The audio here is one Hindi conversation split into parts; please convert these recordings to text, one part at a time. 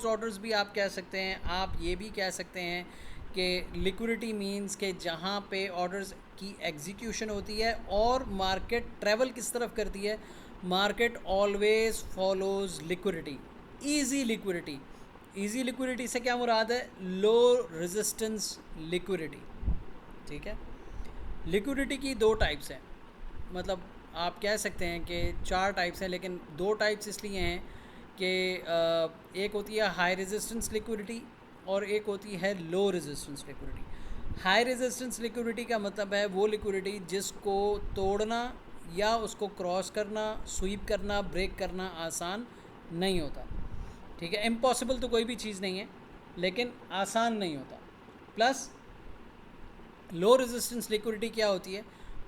ऑर्डर्स भी आप कह सकते हैं। आप ये भी कह सकते हैं कि लिक्विडिटी मींस के जहाँ पे ऑर्डर्स की एग्जीक्यूशन होती है और मार्केट ट्रेवल किस तरफ करती है, market always follows liquidity, easy liquidity. Easy liquidity से क्या मुराद है, लो रेजिस्टेंस लिक्विडिटी। ठीक है, लिक्विडिटी की दो टाइप्स हैं, मतलब आप कह सकते हैं कि चार टाइप्स हैं, लेकिन दो टाइप्स इसलिए हैं कि एक होती है हाई रेजिस्टेंस लिक्विडिटी और एक होती है low resistance liquidity. High resistance liquidity का मतलब है वो लिक्विडिटी जिसको तोड़ना या उसको क्रॉस करना, स्वीप करना, ब्रेक करना आसान नहीं होता। ठीक है, इम्पॉसिबल तो कोई भी चीज़ नहीं है, लेकिन आसान नहीं होता। प्लस लो रेजिस्टेंस लिक्विडिटी क्या होती है,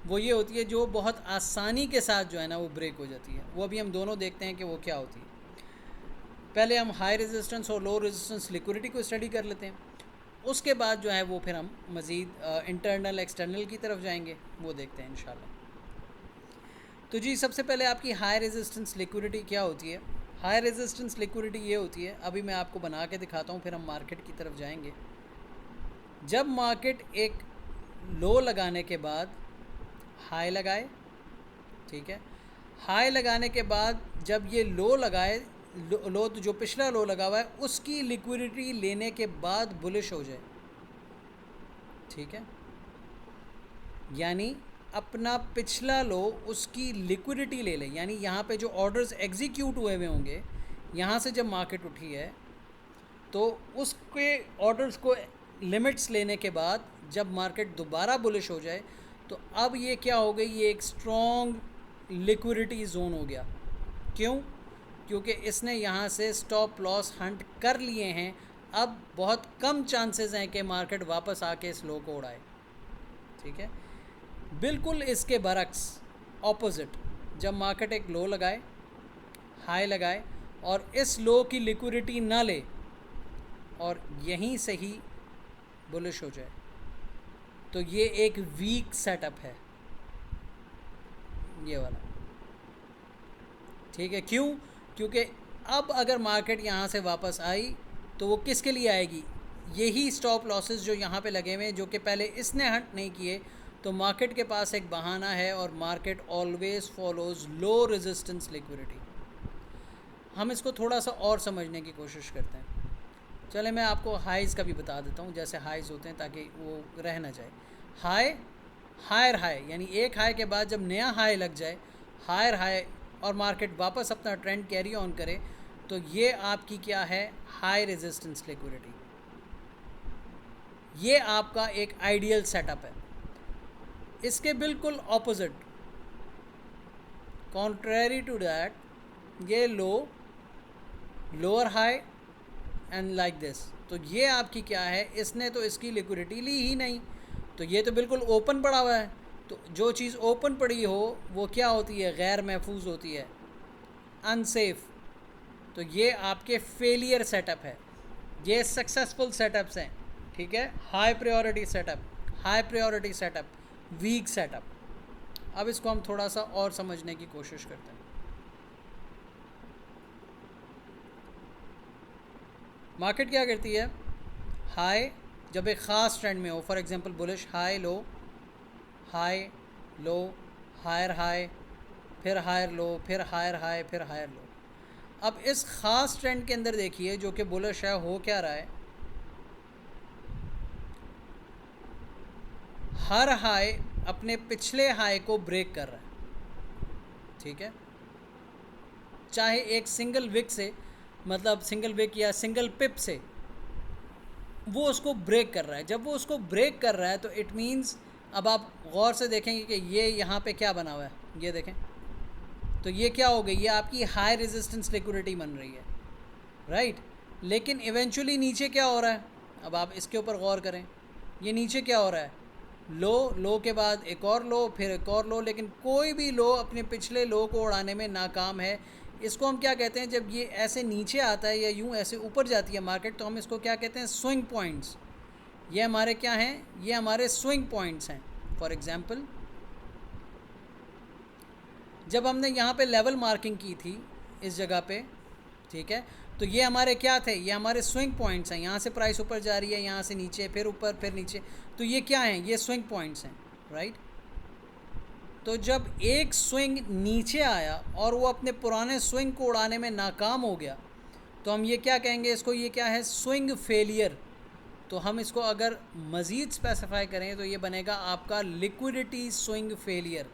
वो ये होती है जो बहुत आसानी के साथ जो है ना वो ब्रेक हो जाती है। वो अभी हम दोनों देखते हैं कि वो क्या होती है। पहले हम हाई रेजिस्टेंस और लो रेजिस्टेंस लिक्विडिटी को स्टडी कर लेते हैं, उसके बाद जो है वो फिर हम मज़ीद इंटरनल एक्सटर्नल की तरफ जाएंगे, वो देखते हैं इंशाल्लाह। तो जी सबसे पहले आपकी हाई रेजिस्टेंस लिक्विडिटी क्या होती है। हाई रेजिस्टेंस लिक्विडिटी ये होती है, अभी मैं आपको बना के दिखाता हूँ, फिर हम मार्केट की तरफ जाएंगे। जब मार्केट एक लो लगाने के बाद हाई लगाए, ठीक है, हाई लगाने के बाद जब ये लो लगाए, लो तो जो पिछला लो लगा हुआ है उसकी लिक्विडिटी लेने के बाद बुलिश हो जाए। ठीक है, यानी अपना पिछला लो उसकी लिक्विडिटी ले ले, यानी यहाँ पे जो ऑर्डर्स एग्जीक्यूट हुए हुए होंगे, यहाँ से जब मार्केट उठी है तो उसके ऑर्डर्स को लिमिट्स लेने के बाद जब मार्केट दोबारा बुलिश हो जाए तो अब ये क्या हो गई, ये एक स्ट्रॉन्ग लिक्विडिटी जोन हो गया। क्यों? क्योंकि इसने यहाँ से स्टॉप लॉस हंट कर लिए हैं। अब बहुत कम चांसेस हैं कि मार्केट वापस आके इस लो को उड़ाए। ठीक है, बिल्कुल इसके बरक्स ऑपोजिट, जब मार्केट एक लो लगाए, हाई लगाए और इस लो की लिक्विडिटी ना ले और यहीं से ही बुलिश हो जाए, तो ये एक वीक सेटअप है ये वाला। ठीक है, क्यों? क्योंकि अब अगर मार्केट यहाँ से वापस आई तो वो किसके लिए आएगी, यही स्टॉप लॉसेस जो यहाँ पे लगे हुए हैं, जो कि पहले इसने हट नहीं किए, तो मार्केट के पास एक बहाना है और market always follows low resistance liquidity. हम इसको थोड़ा सा और समझने की कोशिश करते हैं। चले मैं आपको हाइज़ का भी बता देता हूँ, जैसे हाइज़ होते हैं ताकि वो रह ना जाए। हाई, हायर हाई, यानी एक हाई के बाद जब नया हाई लग जाए, हायर हाई, और मार्केट वापस अपना ट्रेंड कैरी ऑन करे, तो ये आपकी क्या है, हाई रेजिस्टेंस लिक्विडिटी। ये आपका एक आइडियल सेटअप है। इसके बिल्कुल ऑपोजिट, कॉन्ट्रेरी टू दैट, ये low, lower high and like this, तो ये आपकी क्या है, इसने तो इसकी लिक्विडिटी ली ही नहीं, तो ये तो बिल्कुल ओपन पड़ा हुआ है। तो जो चीज़ ओपन पड़ी हो वो क्या होती है, गैर महफूज होती है, अनसेफ। तो ये आपके फेलियर सेटअप है, ये सक्सेसफुल सेटअप्स हैं। ठीक है, high priority setup, high priority setup, weak setup. अब इसको हम थोड़ा सा और समझने की कोशिश करते हैं। मार्केट क्या करती है, हाई जब एक ख़ास ट्रेंड में हो, for example bullish, high low, high low, higher high, फिर हायर लो, फिर हायर हाई, फिर हायर लो। अब इस ख़ास ट्रेंड के अंदर देखिए जो कि बुलिश है, हो क्या रहा है, हर हाई अपने पिछले हाई को ब्रेक कर रहा है। ठीक है, चाहे एक सिंगल विक से, मतलब सिंगल विक या सिंगल पिप से वो उसको ब्रेक कर रहा है। जब वो उसको ब्रेक कर रहा है तो इट मीन्स, अब आप गौर से देखेंगे कि ये यहाँ पे क्या बना हुआ है, ये देखें, तो ये क्या हो गई, ये आपकी हाई रेजिस्टेंस लिक्विडिटी बन रही है, राइट। लेकिन इवेंचुअली नीचे क्या हो रहा है, अब आप इसके ऊपर गौर करें, ये नीचे क्या हो रहा है, लो, लो के बाद एक और लो, फिर एक और लो, लेकिन कोई भी लो अपने पिछले लो को उड़ाने में नाकाम है। इसको हम क्या कहते हैं, जब ये ऐसे नीचे आता है या यूँ ऐसे ऊपर जाती है मार्केट, तो हम इसको क्या कहते हैं, स्विंग पॉइंट्स। ये हमारे क्या हैं, ये हमारे स्विंग पॉइंट्स हैं। फॉर एग्ज़ाम्पल, जब हमने यहाँ पे लेवल मार्किंग की थी इस जगह पे, ठीक है, तो ये हमारे क्या थे, ये हमारे स्विंग पॉइंट्स हैं। यहाँ से प्राइस ऊपर जा रही है, यहाँ से नीचे, फिर ऊपर, फिर नीचे। तो ये क्या हैं, ये स्विंग पॉइंट्स हैं, राइट। तो जब एक स्विंग नीचे आया और वो अपने पुराने स्विंग को उड़ाने में नाकाम हो गया, तो हम ये क्या कहेंगे इसको, ये क्या है, स्विंग फेलियर। तो हम इसको अगर मज़ीद स्पेसिफाई करें तो ये बनेगा आपका लिक्विडिटी स्विंग फेलियर,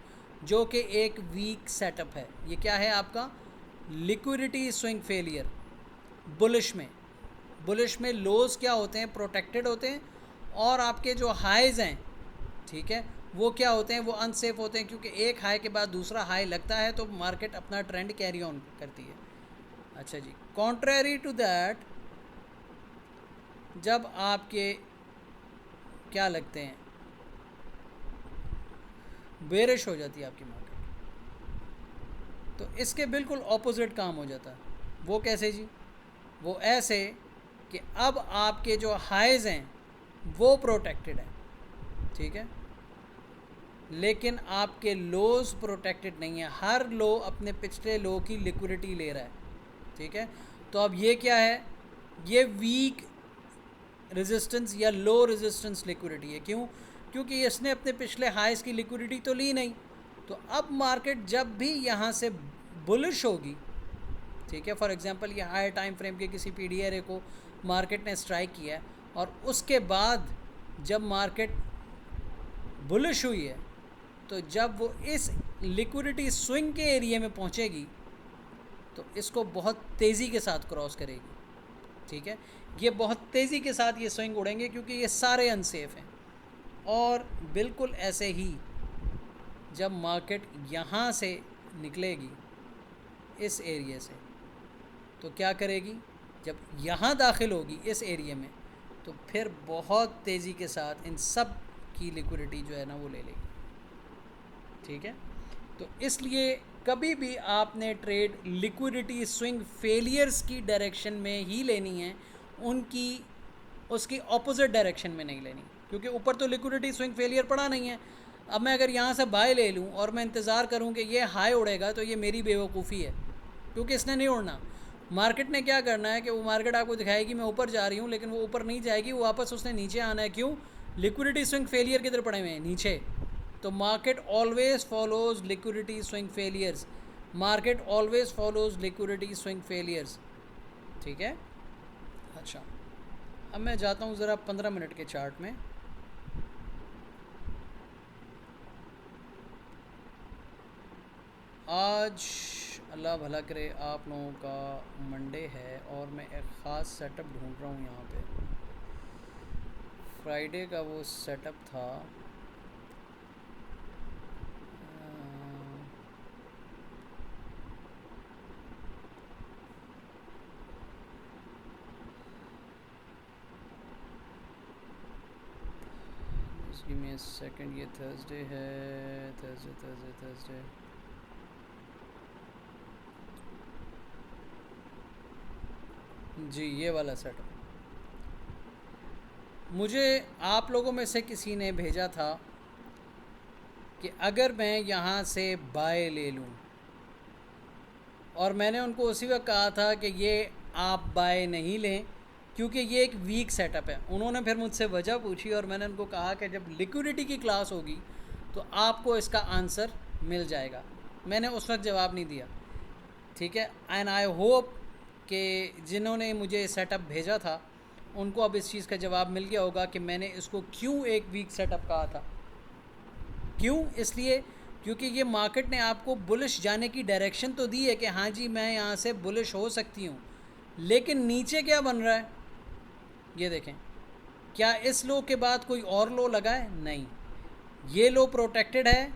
जो कि एक वीक सेटअप है। ये क्या है आपका लिक्विडिटी स्विंग फेलियर। बुलिश में लोज क्या होते हैं, प्रोटेक्टेड होते हैं, और आपके जो हाइज हैं, ठीक है, वो क्या होते हैं, वो अनसेफ होते हैं, क्योंकि एक हाई के बाद दूसरा हाई लगता है तो मार्केट अपना ट्रेंड कैरी ऑन करती है। अच्छा जी, कॉन्ट्रेरी टू दैट, जब आपके क्या लगते हैं, बेरिश हो जाती है आपकी मार्केट, तो इसके बिल्कुल ऑपोजिट काम हो जाता है। वो कैसे जी, वो ऐसे कि अब आपके जो हाइज हैं वो प्रोटेक्टेड हैं, ठीक है, लेकिन आपके लोज प्रोटेक्टेड नहीं है। हर लो अपने पिछले लो की लिक्विडिटी ले रहा है, ठीक है। तो अब ये क्या है, ये वीक रेजिस्टेंस या लो रेजिस्टेंस लिक्विडिटी है। क्यों, क्योंकि इसने अपने पिछले हाइस की लिक्विडिटी तो ली नहीं। तो अब मार्केट जब भी यहाँ से बुलिश होगी, ठीक है, फॉर एग्जांपल ये हायर टाइम फ्रेम के किसी पीडीआरए को मार्केट ने स्ट्राइक किया है, और उसके बाद जब मार्केट बुलिश हुई है, तो जब वो इस लिक्विडिटी स्विंग के एरिया में पहुँचेगी तो इसको बहुत तेज़ी के साथ क्रॉस करेगी, ठीक है। ये बहुत तेज़ी के साथ ये स्विंग उड़ेंगे क्योंकि ये सारे अनसेफ हैं। और बिल्कुल ऐसे ही जब मार्केट यहाँ से निकलेगी इस एरिया से, तो क्या करेगी, जब यहाँ दाखिल होगी इस एरिया में, तो फिर बहुत तेज़ी के साथ इन सब की लिक्विडिटी जो है ना वो ले लेगी, ठीक है। तो इसलिए कभी भी आपने ट्रेड लिक्विडिटी स्विंग फेलियर्स की डायरेक्शन में ही लेनी है, उसकी ऑपोजिट डायरेक्शन में नहीं लेनी, क्योंकि ऊपर तो लिक्विडिटी स्विंग फेलियर पड़ा नहीं है। अब मैं अगर यहाँ से बाय ले लूँ और मैं इंतज़ार करूँ कि ये हाई उड़ेगा, तो ये मेरी बेवकूफ़ी है, क्योंकि इसने नहीं उड़ना। मार्केट ने क्या करना है कि वो मार्केट आपको दिखाएगी मैं ऊपर जा रही हूँ, लेकिन वो ऊपर नहीं जाएगी, वो वापस उसने नीचे आना है। क्यों, लिक्विडिटी स्विंग फेलियर किधर पड़े हुए हैं, नीचे। तो market always follows liquidity swing failures, market always follows liquidity swing failures, ठीक है। अच्छा, अब मैं जाता हूँ ज़रा 15 मिनट के चार्ट में। आज अल्लाह भला करे आप लोगों का मंडे है और मैं एक ख़ास सेटअप ढूंढ रहा हूँ यहाँ पे। फ्राइडे का वो सेटअप था, गिव मी अ सेकंड, ये थर्सडे है, थर्सडे जी, ये वाला सेटअप मुझे आप लोगों में से किसी ने भेजा था कि अगर मैं यहाँ से बाय ले लूँ, और मैंने उनको उसी वक्त कहा था कि ये आप बाय नहीं लें क्योंकि ये एक वीक सेटअप है। उन्होंने फिर मुझसे वजह पूछी और मैंने उनको कहा कि जब लिक्विडिटी की क्लास होगी तो आपको इसका आंसर मिल जाएगा। मैंने उस वक्त जवाब नहीं दिया, ठीक है। एंड आई होप कि जिन्होंने मुझे सेटअप भेजा था उनको अब इस चीज़ का जवाब मिल गया होगा कि मैंने इसको क्यों एक वीक सेटअप कहा था। क्यों, इसलिए क्योंकि ये मार्केट ने आपको बुलिश जाने की डायरेक्शन तो दी है कि हाँ जी मैं यहाँ से बुलिश हो सकती हूँ, लेकिन नीचे क्या बन रहा है ये देखें। क्या इस लो के बाद कोई और लो लगा है? नहीं। ये लो प्रोटेक्टेड है?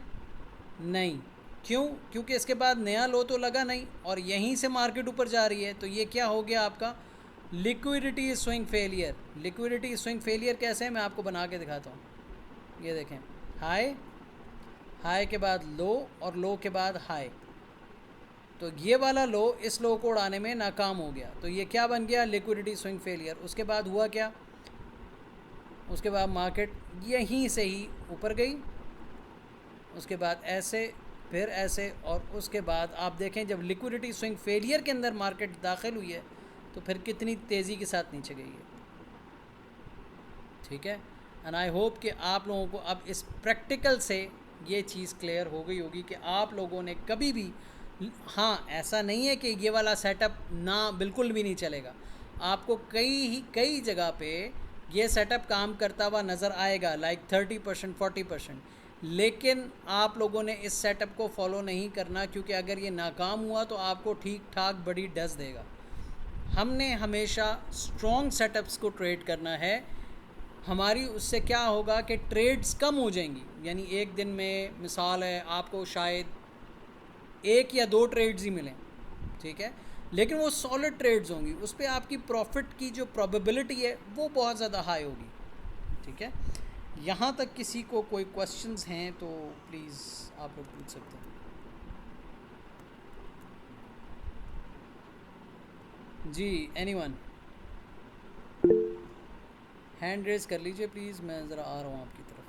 नहीं। क्यों, क्योंकि इसके बाद नया लो तो लगा नहीं और यहीं से मार्केट ऊपर जा रही है। तो ये क्या हो गया आपका liquidity swing failure. Liquidity swing failure कैसे है मैं आपको बना के दिखाता हूँ। ये देखें, हाई, हाई के बाद लो और लो के बाद हाई। तो ये वाला लो इस लो को उड़ाने में नाकाम हो गया, तो ये क्या बन गया, लिक्विडिटी स्विंग फेलियर। उसके बाद हुआ क्या, उसके बाद मार्केट यहीं से ही ऊपर गई, उसके बाद ऐसे, फिर ऐसे, और उसके बाद आप देखें जब लिक्विडिटी स्विंग फेलियर के अंदर मार्केट दाखिल हुई है तो फिर कितनी तेज़ी के साथ नीचे गई है। ठीक है, एंड आई होप कि आप लोगों को अब इस प्रैक्टिकल से ये चीज़ क्लियर हो गई होगी कि आप लोगों ने कभी भी, हाँ ऐसा नहीं है कि ये वाला सेटअप ना बिल्कुल भी नहीं चलेगा, आपको कई जगह पे ये सेटअप काम करता हुआ नज़र आएगा, लाइक 30% 40%, लेकिन आप लोगों ने इस सेटअप को फॉलो नहीं करना, क्योंकि अगर ये नाकाम हुआ तो आपको ठीक ठाक बड़ी डस देगा। हमने हमेशा स्ट्रॉन्ग सेटअप्स को ट्रेड करना है। हमारी उससे क्या होगा कि ट्रेड्स कम हो जाएंगी, यानी एक दिन में मिसाल है आपको शायद 1 या 2 ट्रेड्स ही मिलें, ठीक है, लेकिन वो सॉलिड ट्रेड्स होंगी, उस पर आपकी प्रॉफिट की जो प्रोबेबिलिटी है वो बहुत ज़्यादा हाई होगी। ठीक है, यहाँ तक किसी को कोई क्वेश्चंस हैं तो प्लीज़ आप लोग पूछ सकते हैं। जी, एनीवन हैंड रेज कर लीजिए प्लीज़, मैं ज़रा आ रहा हूँ आपकी तरफ।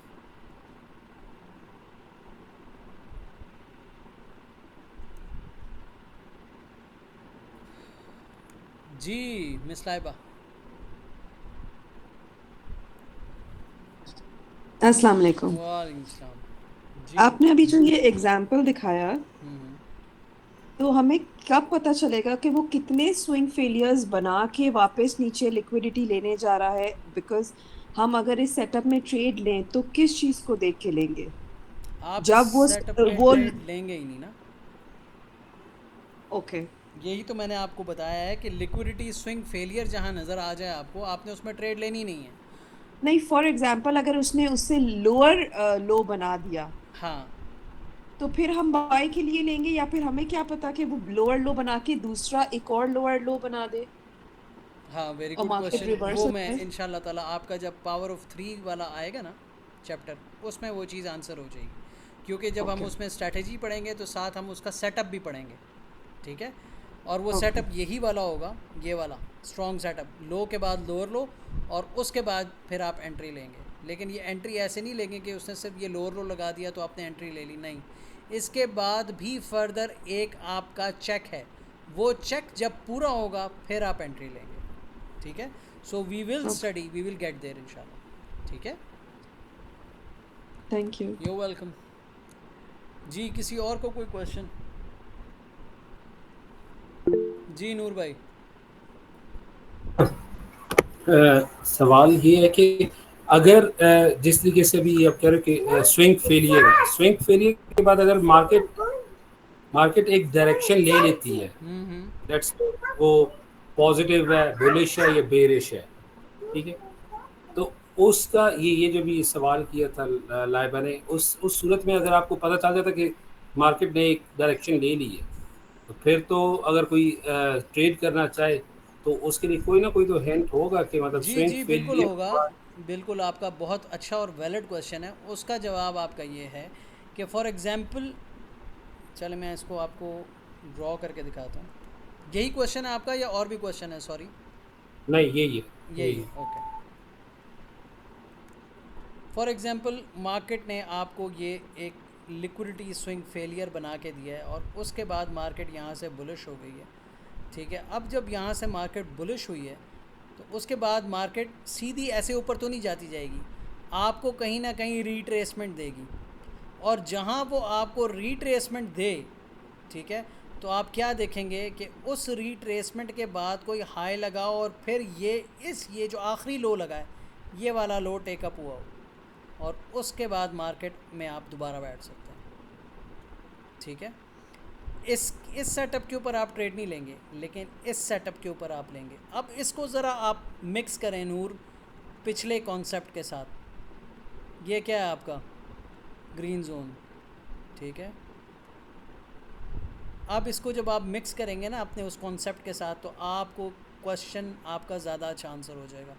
जी मिस लाइबा। अस्सलाम वालेकुम। वालेकुम सलाम। जी। आपने अभी जो ये एग्जाम्पल दिखाया, हम्म, तो हमें कब पता चलेगा कि वो कितने स्विंग फेलियर्स बना के वापस नीचे लिक्विडिटी लेने जा रहा है? बिकॉज हम अगर इस सेटअप में ट्रेड लें तो किस चीज को देख के लेंगे? आप इस जब सेटअप में वो ट्रेड लेंगे ही नहीं ना, ओके। यही तो मैंने आपको बताया है कि लिक्विडिटी स्विंग फेलियर जहाँ नज़र आ जाए आपको, आपने उसमें ट्रेड लेनी नहीं है। नहीं, फॉर एग्जांपल अगर उसने उससे लोअर लो बना दिया, हाँ तो फिर हम बाय के लिए लेंगे, या फिर हमें क्या पता कि वो लोअर लो बना के दूसरा एक और लोअर लो बना दे हाँ, वेरी और गुड मार्केट क्वेश्चन। रिवर्स वो हो मैं जाए? इंशाल्लाह ताला आपका जब पावर ऑफ 3 वाला आएगा ना चैप्टर, उसमें वो चीज़ आंसर हो जाएगी, क्योंकि जब हम ओके। उसमें स्ट्रैटेजी पढ़ेंगे तो साथ हम उसका सेटअप भी पढ़ेंगे। ठीक है, और वो ओके। सेटअप यही वाला होगा, ये वाला स्ट्रॉन्ग सेटअप, लो के बाद लोअर लो और उसके बाद फिर आप एंट्री लेंगे। लेकिन ये एंट्री ऐसे नहीं लेंगे कि उसने सिर्फ ये लोअर लो लगा दिया तो आपने एंट्री ले ली, नहीं, इसके बाद भी फर्दर एक आपका चेक है, वो चेक जब पूरा होगा फिर आप एंट्री लेंगे। ठीक है, so we will okay. Study, we will get there इंशाल्लाह। ठीक है, थैंक यू। You welcome. जी, किसी और को कोई क्वेश्चन? जी नूर भाई। सवाल ये है कि अगर जिस तरीके से भी आप कह रहे हो कि स्विंग फेलियर के बाद अगर मार्केट एक डायरेक्शन ले लेती है, हम्म। दैट्स वो पॉजिटिव है, बुलिश है या बेरिश है, ठीक है, तो उसका ये जो भी सवाल किया था लाइबा ने, उस सूरत में अगर आपको पता चल जाता कि मार्केट ने एक डायरेक्शन ले ली है, तो फिर तो अगर कोई ट्रेड करना चाहे तो उसके लिए कोई ना कोई तो हिंट होगा कि मतलब जी स्विंग जी बिल्कुल फेलियर होगा, बिल्कुल आपका बहुत अच्छा और वैलिड क्वेश्चन है। उसका जवाब आपका ये है कि फॉर एग्ज़ाम्पल, चले मैं इसको आपको ड्रॉ करके दिखाता हूँ। यही क्वेश्चन है आपका या और भी क्वेश्चन है? सॉरी, नहीं, यही है, यही यही है, है। ओके। फॉर एग्ज़ाम्पल मार्केट ने आपको ये एक लिक्विडिटी स्विंग फेलियर बना के दिया है और उसके बाद मार्केट यहाँ से बुलिश हो गई है। ठीक है, अब जब यहाँ से मार्केट बुलिश हुई है तो उसके बाद मार्केट सीधी ऐसे ऊपर तो नहीं जाती जाएगी, आपको कहीं ना कहीं रीट्रेसमेंट देगी, और जहाँ वो आपको रीट्रेसमेंट दे, ठीक है, तो आप क्या देखेंगे कि उस रीट्रेसमेंट के बाद कोई हाई लगाओ और फिर ये जो आखिरी लो लगा है ये वाला लो टेकअप हुआ हो, और उसके बाद मार्केट में आप दोबारा बैठ सकते हैं। ठीक है, इस सेटअप के ऊपर आप ट्रेड नहीं लेंगे, लेकिन इस सेटअप के ऊपर आप लेंगे। अब इसको ज़रा आप मिक्स करें नूर पिछले कॉन्सेप्ट के साथ। ये क्या है आपका ग्रीन जोन, ठीक है, अब इसको जब आप मिक्स करेंगे ना अपने उस कॉन्सेप्ट के साथ, तो आपको क्वेश्चन आपका ज़्यादा अच्छा आंसर हो जाएगा।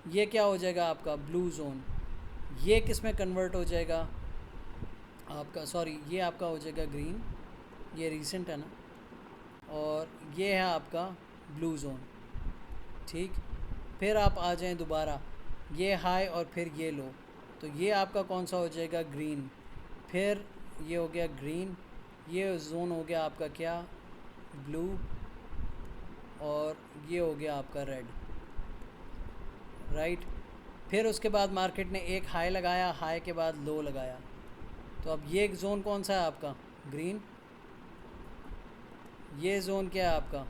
ये क्या हो जाएगा आपका ब्लू जोन, ये किस में कन्वर्ट हो जाएगा आपका, सॉरी ये आपका हो जाएगा ग्रीन, ये रीसेंट है ना, और ये है आपका ब्लू जोन। ठीक, फिर आप आ जाएं दोबारा, ये हाई और फिर ये लो, तो ये आपका कौन सा हो जाएगा ग्रीन, फिर ये हो गया ग्रीन, ये जोन हो गया आपका क्या ब्लू, और ये हो गया आपका रेड, राइट। फिर उसके बाद मार्केट ने एक हाई लगाया, हाई के बाद लो लगाया, तो अब ये जोन कौन सा है आपका? ग्रीन। ये जोन क्या है आपका?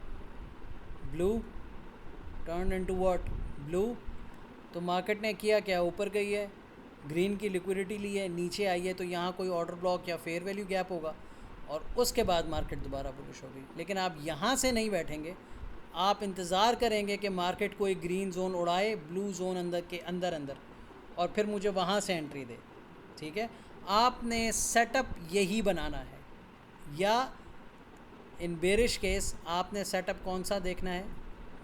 Blue. Turn into what? Blue. तो मार्केट ने किया क्या? ऊपर गई है, ग्रीन की लिक्विडिटी ली है, नीचे आई है, तो यहाँ कोई ऑर्डर ब्लॉक या फेयर वैल्यू गैप होगा और उसके बाद मार्केट दोबारा बुलिश होगी। लेकिन आप यहाँ से नहीं बैठेंगे, आप इंतज़ार करेंगे कि मार्केट कोई ग्रीन जोन उड़ाए, ब्लू जोन अंदर के अंदर और फिर मुझे वहाँ से एंट्री दे। ठीक है, आपने सेटअप यही बनाना है, या इन बेरिश केस आपने सेटअप कौन सा देखना है?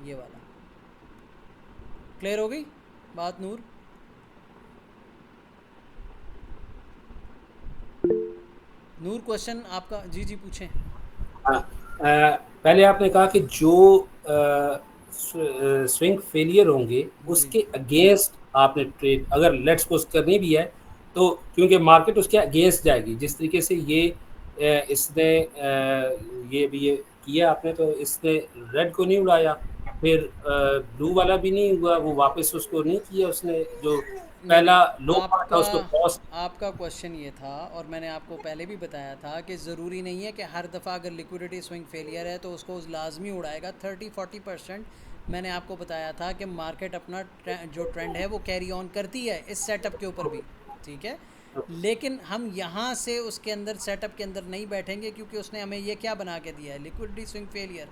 ये वाला। क्लियर हो गई बात नूर? नूर क्वेश्चन आपका? जी जी पूछें। हाँ, पहले आपने कहा कि जो स्विंग फेलियर होंगे उसके अगेंस्ट आपने ट्रेड अगर लेट्स को करनी भी है तो क्योंकि मार्केट उसके अगेंस्ट जाएगी, जिस तरीके से ये इसने ये भी ये किया आपने, तो इसने रेड को नहीं उड़ाया, फिर ब्लू वाला भी नहीं हुआ, वो वापस उसको नहीं किया उसने, जो पहला लो पार्ट था उसको क्रॉस। आपका क्वेश्चन ये था, और मैंने आपको पहले भी बताया था कि ज़रूरी नहीं है कि हर दफ़ा अगर लिक्विडिटी स्विंग फेलियर है तो उसको लाजमी उड़ाएगा। 30-40% मैंने आपको बताया था कि मार्केट अपना जो ट्रेंड है वो कैरी ऑन करती है इस सेटअप के ऊपर भी। ठीक है, लेकिन हम यहाँ से उसके अंदर सेटअप के अंदर नहीं बैठेंगे, क्योंकि उसने हमें ये क्या बना के दिया है? Liquidity swing failure.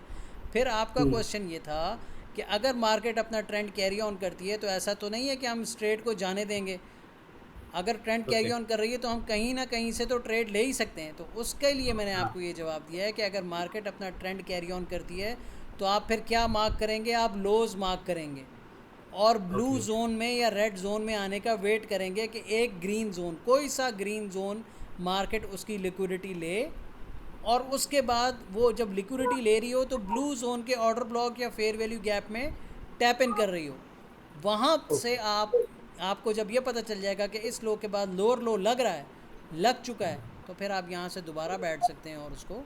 फिर आपका क्वेश्चन ये था कि अगर मार्केट अपना ट्रेंड कैरी ऑन करती है तो ऐसा तो नहीं है कि हम स्ट्रेट को जाने देंगे। अगर ट्रेंड कैरी ऑन कर रही है तो हम कहीं ना कहीं से तो ट्रेड ले ही सकते हैं। तो उसके लिए मैंने आपको ये जवाब दिया है कि अगर मार्केट अपना ट्रेंड कैरी ऑन करती है तो आप फिर क्या मार्क करेंगे? आप लोज मार्क करेंगे और ब्लू जोन में या रेड जोन में आने का वेट करेंगे कि एक ग्रीन जोन, कोई सा ग्रीन जोन मार्केट उसकी लिक्विडिटी ले, और उसके बाद वो जब लिक्विडिटी ले रही हो तो ब्लू जोन के ऑर्डर ब्लॉक या फेयर वैल्यू गैप में टैप इन कर रही हो। वहाँ से आपको जब ये पता चल जाएगा कि इस लो के बाद लोअर लो लग रहा है, लग चुका है, तो फिर आप यहाँ से दोबारा बैठ सकते हैं और उसको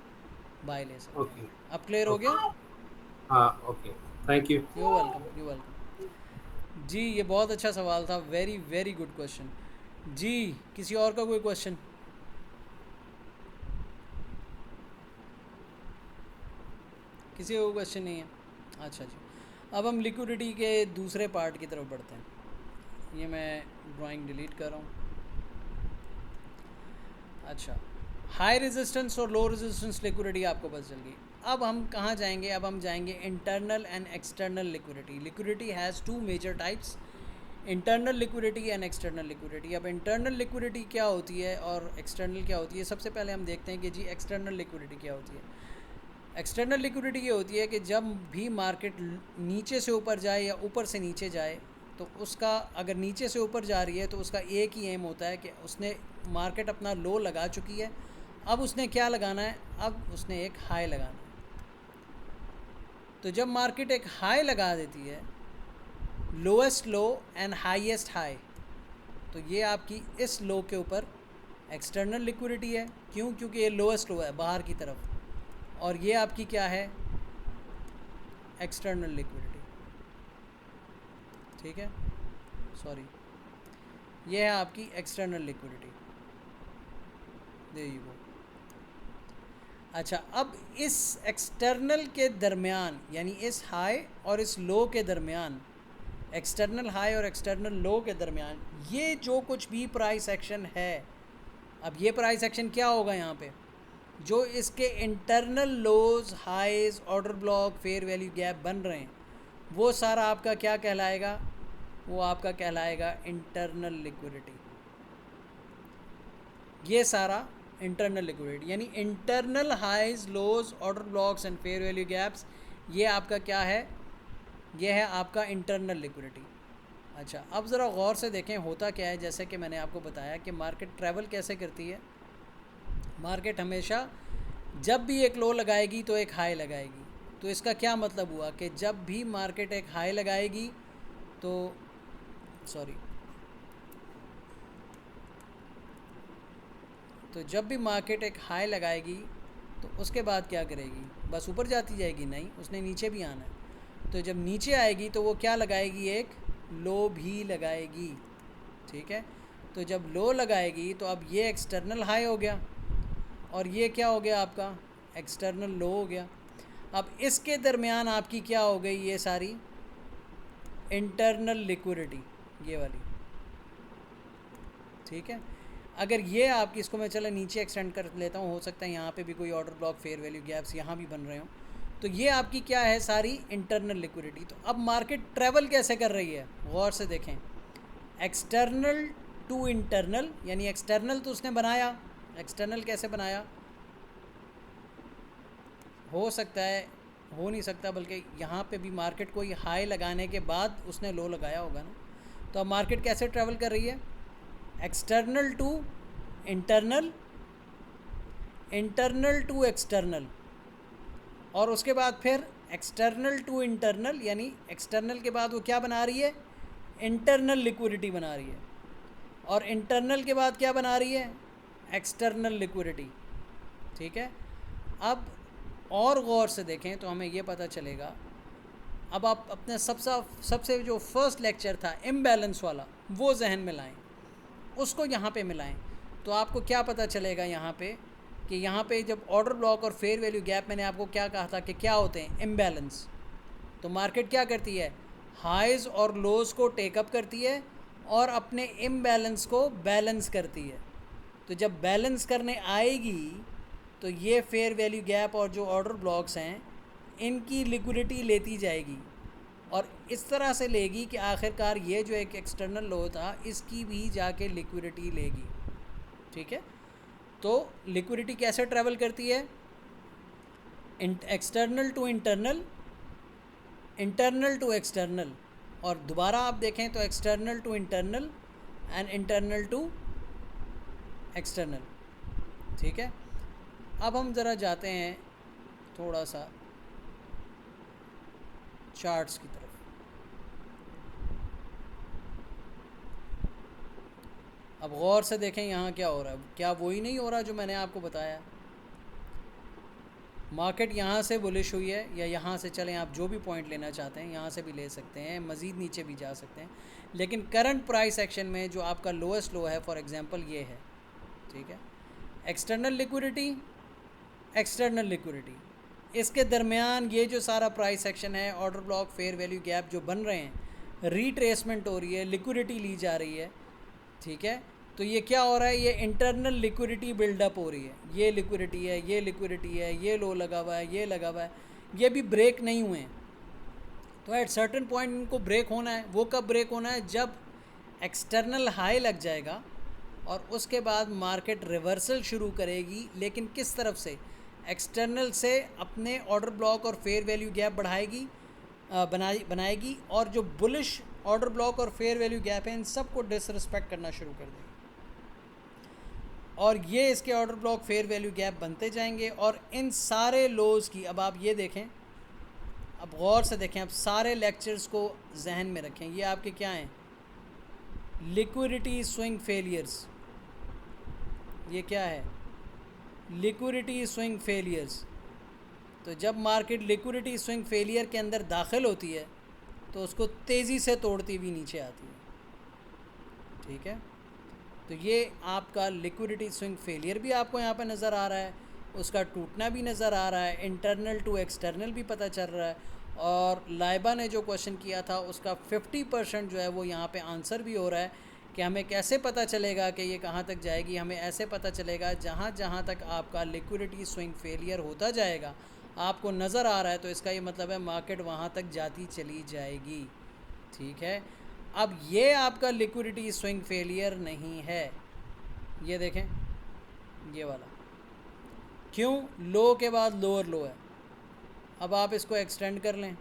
बाय ले सकते हैं। अब क्लियर हो गया? हाँ, okay, thank you. You welcome, you welcome. जी ये बहुत अच्छा सवाल था, वेरी वेरी गुड क्वेश्चन। जी किसी और का कोई क्वेश्चन? किसी का कोई क्वेश्चन नहीं है? अच्छा जी, अब हम लिक्विडिटी के दूसरे पार्ट की तरफ बढ़ते हैं। ये मैं ड्राइंग डिलीट कर रहा हूँ। अच्छा, हाई रेजिस्टेंस और लो रेजिस्टेंस लिक्विडिटी आपको पता चल गई। अब हम कहाँ जाएंगे? अब हम जाएंगे internal and external liquidity. Liquidity has two major types, internal liquidity and external liquidity. अब इंटरनल लिक्विडिटी क्या होती है और एक्सटर्नल क्या होती है? सबसे पहले हम देखते हैं कि जी एक्सटर्नल लिक्विडिटी क्या होती है। एक्सटर्नल लिक्विडिटी ये होती है कि जब भी मार्केट नीचे से ऊपर जाए या ऊपर से नीचे जाए, तो उसका अगर नीचे से ऊपर जा रही है तो उसका एक ही एम होता है कि उसने मार्केट अपना लो लगा चुकी है, अब उसने क्या लगाना है? अब उसने एक हाई लगाना है। तो जब मार्केट एक हाई लगा देती है, lowest low and highest high, तो ये आपकी इस लो के ऊपर एक्सटर्नल लिक्विडिटी है। क्यों? क्योंकि ये लोएस्ट लो है बाहर की तरफ, और ये आपकी क्या है? External liquidity. ठीक है, सॉरी, ये है आपकी external liquidity. There you go. अच्छा, अब इस एक्सटर्नल के दरमियान, यानी इस हाई और इस लो के दरमियान, एक्सटर्नल हाई और एक्सटर्नल लो के दरमियान ये जो कुछ भी प्राइस एक्शन है, अब ये प्राइस एक्शन क्या होगा यहाँ पे? जो इसके internal lows, highs, order block, fair value gap बन रहे हैं, वो सारा आपका क्या कहलाएगा? वो आपका कहलाएगा इंटरनल लिक्विडिटी। ये सारा इंटरनल लिक्विडिटी, यानी internal highs, lows, order blocks and fair value gaps, ये आपका क्या है? ये है आपका इंटरनल लिक्विडिटी। अच्छा, अब ज़रा गौर से देखें होता क्या है। जैसे कि मैंने आपको बताया कि मार्केट ट्रैवल कैसे करती है। मार्केट हमेशा जब भी एक लो लगाएगी तो एक हाई लगाएगी। तो इसका क्या मतलब हुआ कि जब भी मार्केट एक हाई लगाएगी तो जब भी मार्केट एक हाई लगाएगी तो उसके बाद क्या करेगी? बस ऊपर जाती जाएगी? नहीं, उसने नीचे भी आना है। तो जब नीचे आएगी तो वो क्या लगाएगी, एक लो भी लगाएगी, ठीक है। तो जब लो लगाएगी तो अब ये एक्सटर्नल हाई हो गया और ये क्या हो गया आपका, एक्सटर्नल लो हो गया। अब इसके दरमियान आपकी क्या हो गई, ये सारी इंटरनल लिक्विडिटी, ये वाली, ठीक है। अगर ये आपकी, इसको मैं चलो नीचे एक्सटेंड कर लेता हूँ, हो सकता है यहाँ पे भी कोई order block fair value gaps यहाँ भी बन रहे हों। तो ये आपकी क्या है, सारी इंटरनल लिक्विडिटी। तो अब मार्केट ट्रेवल कैसे कर रही है, गौर से देखें। एक्सटर्नल टू इंटरनल, यानी एक्सटर्नल तो उसने बनाया, एक्सटर्नल कैसे बनाया, हो सकता है, हो नहीं सकता, बल्कि यहाँ पे भी मार्केट कोई हाई लगाने के बाद उसने लो लगाया होगा ना। तो अब मार्केट कैसे ट्रैवल कर रही है, external to internal, internal to external, और उसके बाद फिर एक्सटर्नल टू इंटरनल, यानी एक्सटर्नल के बाद वो क्या बना रही है, इंटरनल लिक्विडिटी बना रही है, और इंटरनल के बाद क्या बना रही है, एक्सटर्नल लिक्विडिटी, ठीक है। अब और गौर से देखें तो हमें ये पता चलेगा। अब आप अपने सबसे जो फर्स्ट लेक्चर था इम्बैलेंस वाला, वो जहन में लाएं, उसको यहाँ पे मिलाएं, तो आपको क्या पता चलेगा यहाँ पे, कि यहाँ पे जब ऑर्डर ब्लॉक और फेयर वैल्यू गैप, मैंने आपको क्या कहा था कि क्या होते हैं, इम्बैलेंस। तो मार्केट क्या करती है, हाइज़ और लोज़ को टेकअप करती है और अपने इम्बैलेंस को बैलेंस करती है। तो जब बैलेंस करने आएगी तो ये फेयर वैल्यू गैप और जो ऑर्डर ब्लॉक्स हैं इनकी लिक्विडिटी लेती जाएगी, और इस तरह से लेगी कि आखिरकार ये जो एक एक्सटर्नल लो था इसकी भी जाके लिक्विडिटी लेगी, ठीक है। तो लिक्विडिटी कैसे ट्रैवल करती है, external to internal, internal to external, और दोबारा आप देखें तो external to internal and internal to external, ठीक है। अब हम ज़रा जाते हैं थोड़ा सा चार्ट्स की तरफ। अब गौर से देखें यहाँ क्या हो रहा है, क्या वही नहीं हो रहा जो मैंने आपको बताया। मार्केट यहाँ से बुलिश हुई है, या यहाँ से, चलें आप जो भी पॉइंट लेना चाहते हैं यहाँ से भी ले सकते हैं, मज़ीद नीचे भी जा सकते हैं, लेकिन करंट प्राइस एक्शन में जो आपका लोएस्ट लो है, फॉर एग्जांपल ये है, ठीक है। एक्सटर्नल लिक्विडिटी, एक्सटर्नल लिक्विडिटी, इसके दरमियान ये जो सारा प्राइस एक्शन है, order block fair value gap जो बन रहे हैं, रीट्रेसमेंट हो रही है, लिक्विडिटी ली जा रही है, ठीक है। तो ये क्या हो रहा है, ये इंटरनल लिक्विडिटी बिल्डअप हो रही है, ये लिक्विडिटी है, ये लिक्विडिटी है, ये लो लगा हुआ है, ये लगा हुआ है, ये भी ब्रेक नहीं हुए हैं। तो एट सर्टेन पॉइंट इनको ब्रेक होना है। वो कब ब्रेक होना है, जब एक्सटर्नल हाई लग जाएगा और उसके बाद मार्केट रिवर्सल शुरू करेगी, लेकिन किस तरफ से, एक्सटर्नल से अपने ऑर्डर ब्लॉक और फेयर वैल्यू गैप बनाएगी, और जो बुलिश ऑर्डर ब्लॉक और फेयर वैल्यू गैप है इन सबको डिसरिस्पेक्ट करना शुरू कर देगी, और ये इसके order block fair value gap बनते जाएंगे। और इन सारे लोज़ की, अब आप ये देखें, अब गौर से देखें, अब सारे लेक्चर्स को जहन में रखें, ये आपके क्या हैं, लिक्विडिटी स्विंग फेलियर्स, ये क्या है, लिक्विडिटी स्विंग फेलियर्स। तो जब मार्केट लिक्विडिटी स्विंग फेलियर के अंदर दाखिल होती है तो उसको तेज़ी से तोड़ती हुई नीचे आती है, ठीक है। तो ये आपका लिक्विडिटी स्विंग फेलियर भी आपको यहाँ पे नज़र आ रहा है, उसका टूटना भी नज़र आ रहा है, इंटरनल टू एक्सटर्नल भी पता चल रहा है, और लाइबा ने जो क्वेश्चन किया था उसका 50% जो है वो यहाँ पे आंसर भी हो रहा है कि हमें कैसे पता चलेगा कि ये कहाँ तक जाएगी। हमें ऐसे पता चलेगा जहाँ जहाँ तक आपका लिक्विडिटी स्विंग फेलियर होता जाएगा आपको नज़र आ रहा है, तो इसका ये मतलब है मार्केट वहाँ तक जाती चली जाएगी, ठीक है। अब ये आपका लिक्विडिटी स्विंग फेलियर नहीं है, ये देखें ये वाला, क्यों, लो के बाद लोअर लो है। अब आप इसको एक्सटेंड कर लें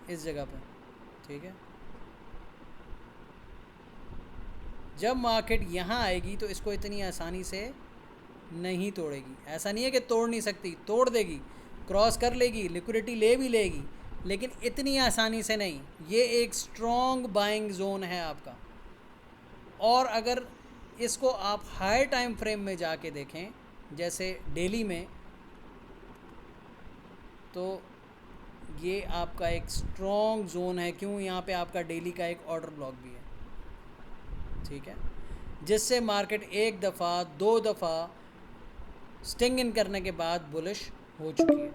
इस जगह पर, ठीक है। जब मार्केट यहाँ आएगी तो इसको इतनी आसानी से नहीं तोड़ेगी। ऐसा नहीं है कि तोड़ नहीं सकती, तोड़ देगी, क्रॉस कर लेगी, लिक्विडिटी ले भी लेगी, लेकिन इतनी आसानी से नहीं। ये एक स्ट्रॉन्ग बाइंग जोन है आपका, और अगर इसको आप हाई टाइम फ्रेम में जाके देखें, जैसे डेली में, तो ये आपका एक स्ट्रॉन्ग जोन है। क्यों? यहाँ पे आपका डेली का एक ऑर्डर ब्लॉक भी है, ठीक है, जिससे मार्केट एक दफ़ा दो दफ़ा स्टिंग इन करने के बाद बुलिश हो चुकी है,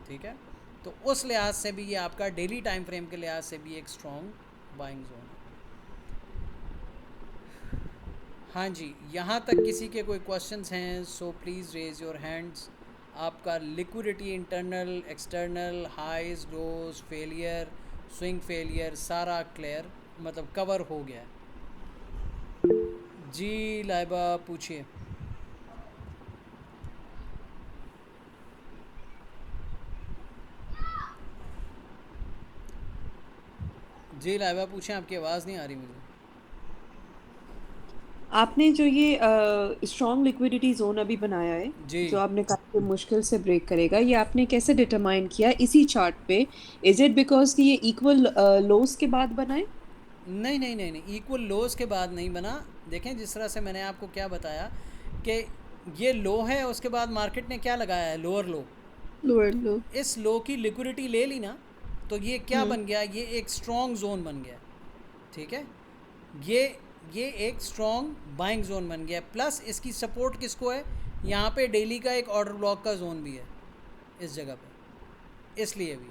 ठीक है। तो उस लिहाज से भी ये आपका डेली टाइम फ्रेम के लिहाज से भी एक स्ट्रॉन्ग बाइंग जोन है। हाँ जी, यहाँ तक किसी के कोई क्वेश्चंस हैं so please raise your hands. आपका liquidity internal external highs lows failure swing failure सारा क्लियर मतलब कवर हो गया है। जी लाइबा पूछिए। जी लाइबा पूछें, आपकी आवाज़ नहीं आ रही मुझे। आपने जो ये स्ट्रॉन्ग लिक्विडिटी जोन अभी बनाया है, जी जो आपने कहा कि मुश्किल से ब्रेक करेगा, ये आपने कैसे डिटरमाइन किया इसी चार्ट पे? इज इट बिकॉज कि ये इक्वल लोस के बाद बना है? नहीं नहीं नहीं नहीं, इक्वल लोज के बाद नहीं बना। देखें जिस तरह से मैंने आपको क्या बताया कि ये लो है, उसके बाद मार्केट ने क्या लगाया है, लोअर लो। लोअर लो। इस लो की लिक्विडिटी ले ली ना, तो ये क्या हम्म। बन गया, ये एक स्ट्रॉन्ग जोन बन गया, ठीक है। ये ये एक स्ट्रॉन्ग बाइंग जोन बन गया, प्लस इसकी सपोर्ट किसको है, यहाँ पे डेली का एक ऑर्डर ब्लॉक का जोन भी है इस जगह पे, इसलिए भी,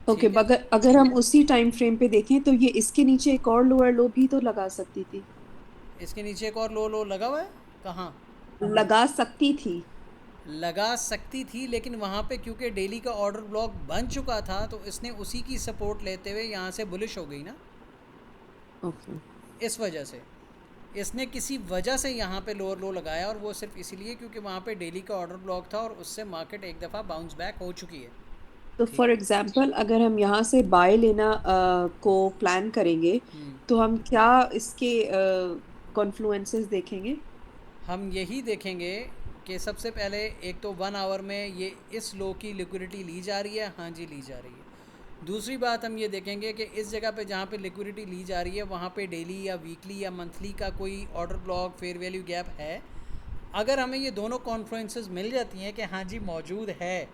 ओके, ठीक है। अगर अगर हम उसी टाइम फ्रेम पे देखें तो ये इसके नीचे एक और लोअर लो भी तो लगा सकती थी। इसके नीचे एक और लो लो लगा हुआ है, कहाँ? लगा सकती थी। लगा सकती थी, लेकिन वहाँ पे क्योंकि डेली का ऑर्डर ब्लॉक बन चुका था तो इसने उसी की सपोर्ट लेते हुए यहाँ से बुलिश हो गई ना, ओके। इस वजह से इसने किसी वजह से यहाँ पे लोअर लो लगाया, और वो सिर्फ इसीलिए क्योंकि वहाँ पे डेली का ऑर्डर ब्लॉक था और उससे मार्केट एक दफ़ा बाउंस बैक हो चुकी है, तो ठीक फॉर है। एग्जांपल अगर हम यहाँ से बाय लेना को प्लान करेंगे, तो हम क्या इसके कॉन्फ्लुएंसेस देखेंगे? हम यही देखेंगे कि सबसे पहले एक तो 1 आवर में ये इस लो की लिक्विडिटी ली जा रही है, हाँ जी ली जा रही है। दूसरी बात हम ये देखेंगे कि इस जगह पे जहाँ पे लिक्विडिटी ली जा रही है वहाँ पे डेली या वीकली या मंथली का कोई order block fair value gap है। अगर हमें ये दोनों कॉन्फ्लुएंसेस मिल जाती हैं कि हाँ जी मौजूद है,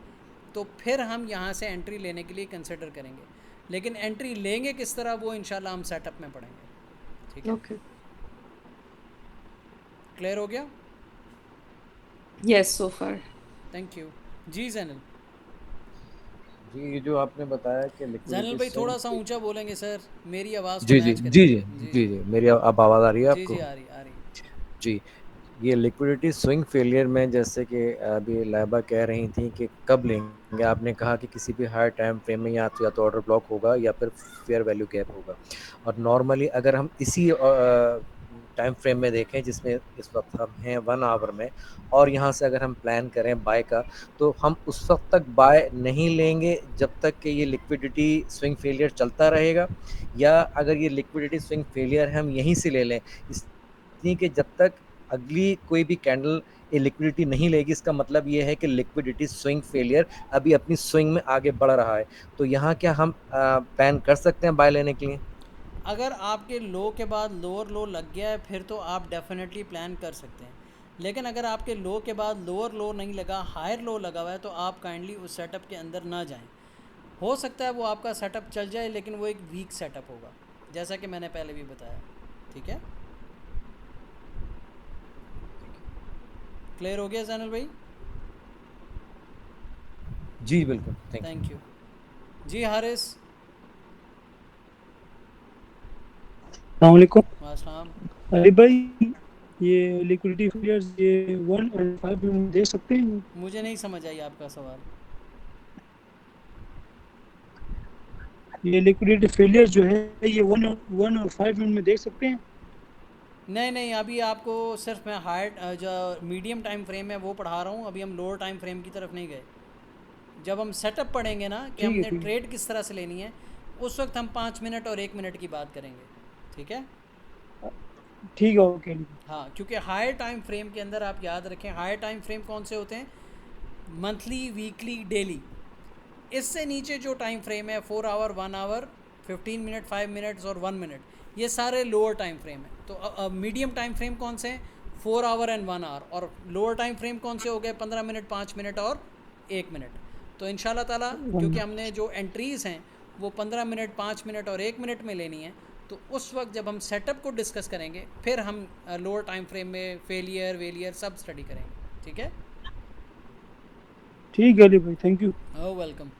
तो फिर हम यहाँ से एंट्री लेने के लिए कंसिडर करेंगे। लेकिन एंट्री लेंगे किस तरह, वो इंशाल्लाह हम सेटअप में पढ़ेंगे, ठीक है। ओके। क्लियर हो गया? Yes, so far. Thank you. जी जैनल। जी, ये जो आपने बताया कि जैनल लिक्विडिटी भाई थोड़ा सा स्विंग। ऊंचा बोलेंगे सर, मेरी आवाज़ को जी जी मैच जी करेंगे। जी जी जी जी जी, मेरी अब आवाज़ आ रही है जी आपको? जी आ रही आ रही। जी, ये लिक्विडिटी स्विंग फेलियर में जैसे कि अभी लाइबा कह रही थी कि कब लेंगे, आपने कहा कि किसी भी हाई टाइम फ्रेम में या तो ऑर्डर ब्लॉक होगा या फिर फेयर वैल्यू गैप होगा। और नॉर्मली अगर हम इसी टाइम फ्रेम में देखें जिसमें इस वक्त हम हैं 1 आवर में, और यहाँ से अगर हम प्लान करें बाय का, तो हम उस वक्त तक बाय नहीं लेंगे जब तक कि ये लिक्विडिटी स्विंग फेलियर चलता रहेगा, या अगर ये लिक्विडिटी स्विंग फेलियर हम यहीं से ले लें इसलिए कि जब तक अगली कोई भी कैंडल ये लिक्विडिटी नहीं लेगी, इसका मतलब ये है कि लिक्विडिटी स्विंग फेलियर अभी अपनी स्विंग में आगे बढ़ रहा है। तो यहाँ क्या हम प्लान कर सकते हैं बाय लेने के लिए? अगर आपके लो के बाद लोअर लो लग गया है फिर तो आप डेफिनेटली प्लान कर सकते हैं। लेकिन अगर आपके लो के बाद लोअर लो नहीं लगा, हायर लो लगा हुआ है, तो आप काइंडली उस सेटअप के अंदर ना जाएं। हो सकता है वो आपका सेटअप चल जाए, लेकिन वो एक वीक सेटअप होगा, जैसा कि मैंने पहले भी बताया, ठीक है। क्लियर हो गया जैनल भाई? जी बिल्कुल, थैंक यू। Thank you. जी हारिस। अस्सलामुअलैकुम। वासलाम। अरे भाई, ये लिक्विडिटी फेलियर्स ये 1 और 5 में दे सकते हैं? मुझे नहीं समझ आई आपका सवाल। ये लिक्विडिटी फेलियर जो है ये 1 और 5 में देख सकते हैं? नहीं नहीं, अभी आपको सिर्फ मैं हायर जो मीडियम टाइम फ्रेम है वो पढ़ा रहा हूँ, अभी हम लोअर टाइम फ्रेम की तरफ नहीं गए। जब हम सेटअप पढ़ेंगे ना कि ठीक है, हमने ठीक है, ट्रेड किस तरह से लेनी है, उस वक्त हम 5 मिनट और 1 मिनट की बात करेंगे, ठीक है। ठीक है, ओके। हाँ, क्योंकि हायर टाइम फ्रेम के अंदर आप याद रखें, हायर टाइम फ्रेम कौन से होते हैं, मंथली वीकली डेली। इससे नीचे जो टाइम फ्रेम है 4 आवर 1 आवर 15 मिनट 5 मिनट्स और 1 मिनट, ये सारे लोअर टाइम फ्रेम है। तो मीडियम टाइम फ्रेम कौन से हैं, 4 आवर एंड 1 आवर, और लोअर टाइम फ्रेम कौन से हो गए, 15 मिनट 5 मिनट और 1 मिनट। तो इंशाल्लाह ताला क्योंकि हमने जो एंट्रीज़ हैं वो 15 मिनट 5 मिनट और 1 मिनट में लेनी है, तो उस वक्त जब हम सेटअप को डिस्कस करेंगे फिर हम लोअर टाइम फ्रेम में फेलियर सब स्टडी करेंगे। ठीक है, ठीक है अली भाई, थैंक यू। वेलकम।